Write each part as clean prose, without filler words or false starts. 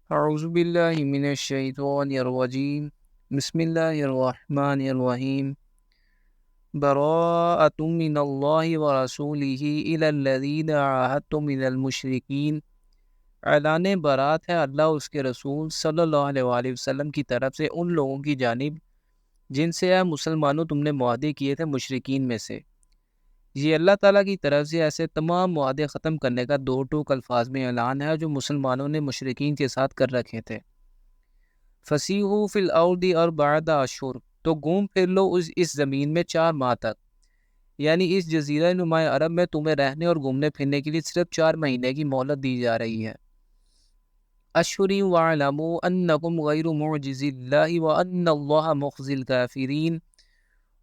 اعوذ باللہ من الشیطان الرجیم بسم اللہ الرحمن الرحیم براءۃ من اللہ ورسولہ الی الذین عاہدتم من المشرکین۔ اعلان برات ہے اللہ اس کے رسول صلی اللہ علیہ وآلہ وسلم کی طرف سے ان لوگوں کی جانب جن سے اے مسلمانوں تم نے معاہدے کیے تھے مشرکین میں سے۔ یہ اللہ تعالیٰ کی طرف سے ایسے تمام معاہدے ختم کرنے کا دو ٹوک الفاظ میں اعلان ہے جو مسلمانوں نے مشرکین کے ساتھ کر رکھے تھے۔ فسیحوا فی الارض اربعۃ اشہر، تو گھوم پھر لو اس زمین میں 4 ماہ تک، یعنی اس جزیرہ نما عرب میں تمہیں رہنے اور گھومنے پھرنے کے لیے صرف 4 مہینے کی مہلت دی جا رہی ہے۔ اشہر واعلموا انکم غیر معجز اللہ وان اللہ مخزی الکافرین،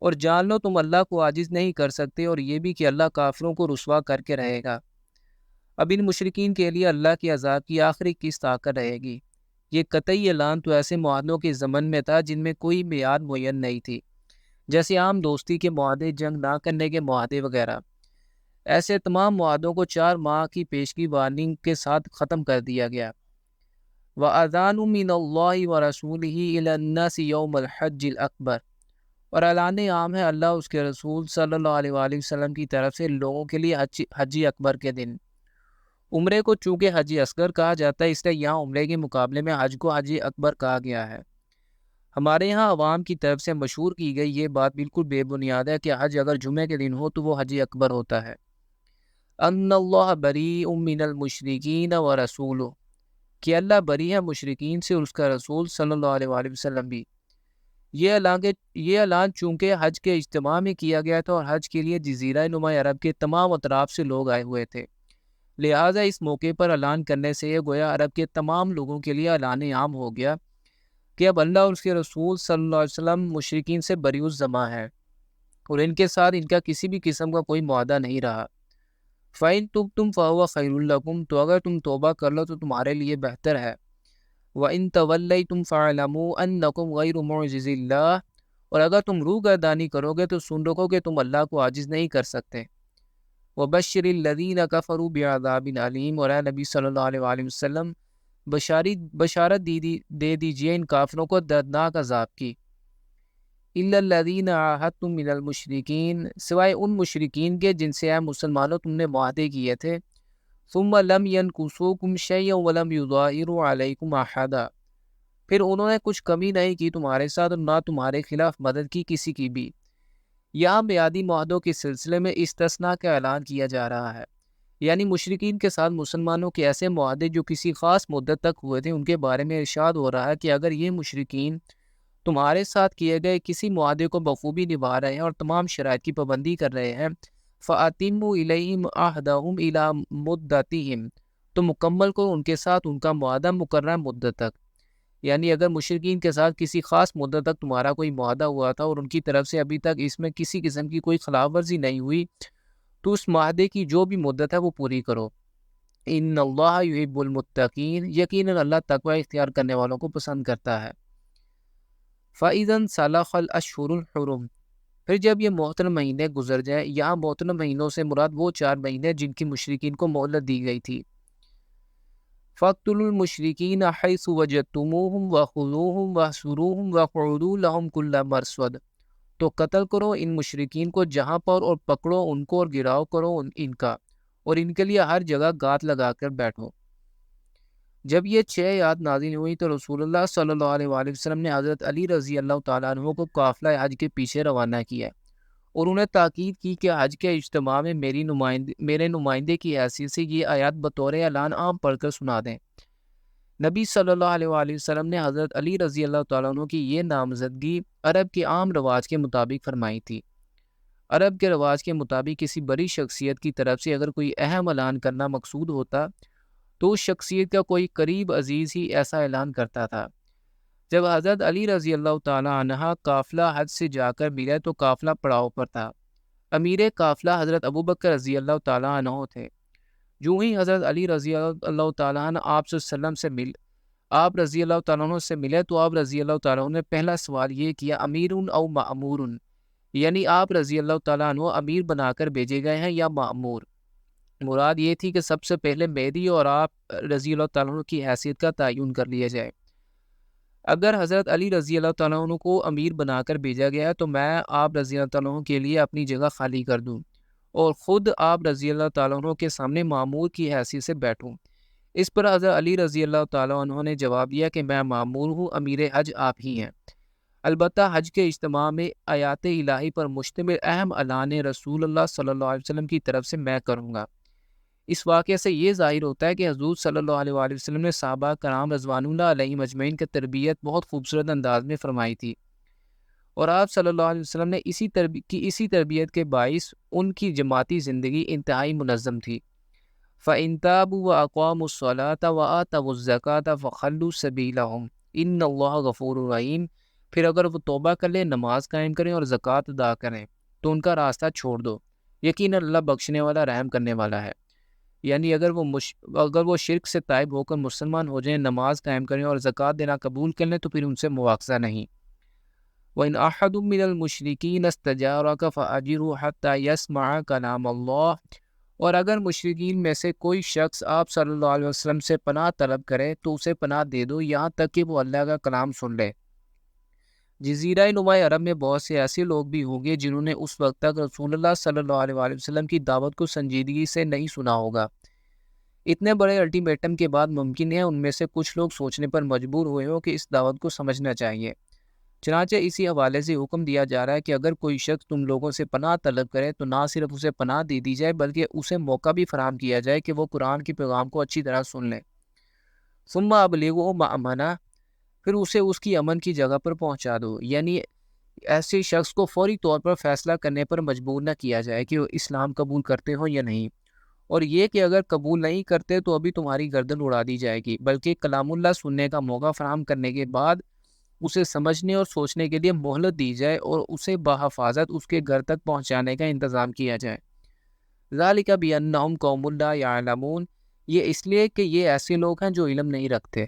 اور جان لو تم اللہ کو عاجز نہیں کر سکتے اور یہ بھی کہ اللہ کافروں کو رسوا کر کے رہے گا۔ اب ان مشرکین کے لیے اللہ کے عذاب کی آخری قسط آ کر رہے گی۔ یہ قطعی اعلان تو ایسے معاہدوں کے ضمن میں تھا جن میں کوئی میعاد معین نہیں تھی، جیسے عام دوستی کے معاہدے، جنگ نہ کرنے کے معاہدے وغیرہ۔ ایسے تمام معاہدوں کو 4 ماہ کی پیشگی وارننگ کے ساتھ ختم کر دیا گیا۔ وَأَذَانٌ مِّنَ اللَّهِ وَرَسُولِهِ إِلَى النَّاسِ يَوْمَ الْحَجِّ الْأَكْبَرِ، اور اعلان عام ہے اللہ اس کے رسول صلی اللہ علیہ وآلہ وسلم کی طرف سے لوگوں کے لیے حج اکبر کے دن۔ عمرے کو چونکہ حج اصغر کہا جاتا ہے، اس لیے یہاں عمرے کے مقابلے میں حج کو حج اکبر کہا گیا ہے۔ ہمارے یہاں عوام کی طرف سے مشہور کی گئی یہ بات بالکل بے بنیاد ہے کہ حج اگر جمعے کے دن ہو تو وہ حج اکبر ہوتا ہے۔ ان اللہ بریء من المشرکین ورسولہ، کہ اللہ بری ہے مشرکین سے اور اس کا رسول صلی اللہ علیہ وآلہ وسلم بھی۔ یہ اعلان چونکہ حج کے اجتماع میں کیا گیا تھا اور حج کے لیے جزیرہ نما عرب کے تمام اطراف سے لوگ آئے ہوئے تھے، لہٰذا اس موقع پر اعلان کرنے سے یہ گویا عرب کے تمام لوگوں کے لیے اعلان عام ہو گیا کہ اب اللہ اور اس کے رسول صلی اللہ علیہ وسلم مشرکین سے بری الذمہ ہے اور ان کے ساتھ ان کا کسی بھی قسم کا کوئی معاہدہ نہیں رہا۔ فَإِن تُبْتُمْ فَهُوَ خَيْرٌ لَكُمْ، تو اگر تم توبہ کر لو تو تمہارے لیے بہتر ہے۔ وَإِن تَوَلَّيْتُمْ فَاعْلَمُوا أَنَّكُمْ غَيْرُ مُعْجِزِ اللَّهِ، اور اگر تم روگردانی کرو گے تو سن رکھو کہ تم اللہ کو عاجز نہیں کر سکتے۔ وَبَشِّرِ الَّذِينَ كَفَرُوا بِعَذَابٍ عَلِيمٍ، اور اے نبی صلی اللہ علیہ وآلہ وسلم بشارت دے دیجئے ان کافروں کو دردناک عذاب کی۔ إِلَّا الَّذِينَ عَاهَدتُّم مِّنَ الْمُشْرِكِينَ، سوائے ان مشرکین کے جن سے اے مسلمانوں تم نے معاہدے کیے تھے۔ ثُمَّ لَمْ يَنْكُثُوكُمْ شَيْئًا وَلَمْ يُظَاهِرُوا عَلَيْكُمْ أَحَدًا، پھر انہوں نے کچھ کمی نہیں کی تمہارے ساتھ اور نہ تمہارے خلاف مدد کی کسی کی بھی۔ یہاں میعادی معاہدوں کے سلسلے میں استثناء کا اعلان کیا جا رہا ہے، یعنی مشرکین کے ساتھ مسلمانوں کے ایسے معاہدے جو کسی خاص مدت تک ہوئے تھے ان کے بارے میں ارشاد ہو رہا ہے کہ اگر یہ مشرکین تمہارے ساتھ کیے گئے کسی معاہدے کو بخوبی نبھا رہے ہیں اور تمام شرائط کی پابندی کر رہے ہیں، فَأَتِمُّوا إِلَيْهِمْ عَهْدَهُمْ إِلَى مُدَّتِهِمْ، تو مکمل کرو ان کے ساتھ ان کا معاہدہ مقررہ مدت تک۔ یعنی اگر مشرکین کے ساتھ کسی خاص مدت تک تمہارا کوئی معاہدہ ہوا تھا اور ان کی طرف سے ابھی تک اس میں کسی قسم کی کوئی خلاف ورزی نہیں ہوئی تو اس معاہدے کی جو بھی مدت ہے وہ پوری کرو۔ ان اللہ یحب المتقین، یقیناً اللہ تقوی اختیار کرنے والوں کو پسند کرتا ہے۔ فَإِذَا انسَلَخَ الْأَشْهُرُ الْحُرُمُ، پھر جب یہ محترم مہینے گزر جائیں، یہاں محترم مہینوں سے مراد وہ 4 مہینے جن کی مشرکین کو مہلت دی گئی تھی۔ فَاقْتُلُوا الْمُشْرِكِينَ حَيْثُ وَجَدتُّمُوهُمْ وَخُذُوهُمْ وَاحْصُرُوهُمْ وَاقْعُدُوا لَهُمْ كُلَّ مَرْصَدٍ، تو قتل کرو ان مشرکین کو جہاں پر اور پکڑو ان کو اور گراؤ کرو ان کا، اور ان کے لیے ہر جگہ گات لگا کر بیٹھو۔ جب یہ 6 آیات نازل ہوئی تو رسول اللہ صلی اللہ علیہ وآلہ وسلم نے حضرت علی رضی اللہ تعالیٰ عنہ کو قافلہ حج کے پیچھے روانہ کیا اور انہیں تاکید کی کہ حج کے اجتماع میں میرے نمائندے کی حیثیت سے یہ آیات بطور اعلان عام پڑھ کر سنا دیں۔ نبی صلی اللہ علیہ وآلہ وسلم نے حضرت علی رضی اللہ تعالیٰ عنہ کی یہ نامزدگی عرب کے عام رواج کے مطابق فرمائی تھی۔ عرب کے رواج کے مطابق کسی بڑی شخصیت کی طرف سے اگر کوئی اہم اعلان کرنا مقصود ہوتا تو اس شخصیت کا کوئی قریب عزیز ہی ایسا اعلان کرتا تھا۔ جب حضرت علی رضی اللہ تعالیٰ عنہ قافلہ حج سے جا کر ملے تو قافلہ پڑاؤ پر تھا۔ امیر قافلہ حضرت ابوبکر رضی اللہ تعالیٰ عنہ تھے۔ جو ہی حضرت علی رضی اللہ تعالیٰ عنہ آپ صلی اللہ علیہ وسلم آپ رضی اللہ تعالیٰ عنہ سے ملے تو آپ رضی اللہ تعالیٰ عنہ نے پہلا سوال یہ کیا، امیر او مأمور، یعنی آپ رضی اللہ تعالیٰ عنہ امیر بنا کر بھیجے گئے ہیں یا مأمور۔ مراد یہ تھی کہ سب سے پہلے مہدی اور آپ رضی اللہ تعالیٰ عنہ کی حیثیت کا تعین کر لیا جائے۔ اگر حضرت علی رضی اللہ تعالیٰ عنہ کو امیر بنا کر بھیجا گیا تو میں آپ رضی اللہ تعالیٰ عنہ کے لیے اپنی جگہ خالی کر دوں اور خود آپ رضی اللہ تعالیٰ عنہ کے سامنے مامور کی حیثیت سے بیٹھوں۔ اس پر حضرت علی رضی اللہ تعالیٰ عنہ نے جواب دیا کہ میں مامور ہوں، امیر حج آپ ہی ہیں۔ البتہ حج کے اجتماع میں آیات الہی پر مشتمل اہم اعلان رسول اللہ صلی اللہ علیہ وسلم کی طرف سے میں کروں گا۔ اس واقعے سے یہ ظاہر ہوتا ہے کہ حضور صلی اللہ علیہ وآلہ وسلم نے صحابہ کرام رضوان اللہ علیہم اجمعین کی تربیت بہت خوبصورت انداز میں فرمائی تھی، اور آپ صلی اللہ علیہ وسلم نے اسی تربیت کے باعث ان کی جماعتی زندگی انتہائی منظم تھی۔ فَإِن تَابُوا وَأَقَامُوا الصَّلَاةَ وَآتَوُا الزَّكَاةَ فَخَلُّوا سَبِيلَهُمْ إِنَّ اللَّهَ غَفُورٌ رَحِيمٌ۔ پھر اگر وہ توبہ کر لیں، نماز قائم کریں اور زکوٰۃ ادا کریں تو ان کا راستہ چھوڑ دو، یقیناً اللہ بخشنے والا رحم کرنے والا ہے۔ یعنی اگر وہ شرک سے تائب ہو کر مسلمان ہو جائیں، نماز قائم کریں اور زکوٰۃ دینا قبول کر لیں تو پھر ان سے مواخذہ نہیں۔ وَإِنْ أَحَدٌ مِّنَ الْمُشْرِكِينَ اسْتَجَارَكَ فَأَجِرْهُ حَتَّى يَسْمَعَ كَلَامَ اللَّهِ۔ اور اگر مشرکین میں سے کوئی شخص آپ صلی اللہ علیہ وسلم سے پناہ طلب کرے تو اسے پناہ دے دو یہاں تک کہ وہ اللہ کا کلام سن لے۔ جزیرہ نما عرب میں بہت سے ایسے لوگ بھی ہوں گے جنہوں نے اس وقت تک رسول اللہ صلی اللہ علیہ وآلہ وسلم کی دعوت کو سنجیدگی سے نہیں سنا ہوگا۔ اتنے بڑے الٹیمیٹم کے بعد ممکن ہے ان میں سے کچھ لوگ سوچنے پر مجبور ہوئے ہوں کہ اس دعوت کو سمجھنا چاہیے۔ چنانچہ اسی حوالے سے حکم دیا جا رہا ہے کہ اگر کوئی شخص تم لوگوں سے پناہ طلب کرے تو نہ صرف اسے پناہ دے دی جائے بلکہ اسے موقع بھی فراہم کیا جائے کہ وہ قرآن کے پیغام کو اچھی طرح سن لے۔ ثم ابلغوا مأمنہ، پھر اسے اس کی امن کی جگہ پر پہنچا دو، یعنی ایسے شخص کو فوری طور پر فیصلہ کرنے پر مجبور نہ کیا جائے کہ وہ اسلام قبول کرتے ہوں یا نہیں، اور یہ کہ اگر قبول نہیں کرتے تو ابھی تمہاری گردن اڑا دی جائے گی، بلکہ کلام اللہ سننے کا موقع فراہم کرنے کے بعد اسے سمجھنے اور سوچنے کے لیے مہلت دی جائے اور اسے بحفاظت اس کے گھر تک پہنچانے کا انتظام کیا جائے۔ ذالک بأنہم قوم لا یعلمون، یہ اس لیے کہ یہ ایسے لوگ ہیں جو علم نہیں رکھتے۔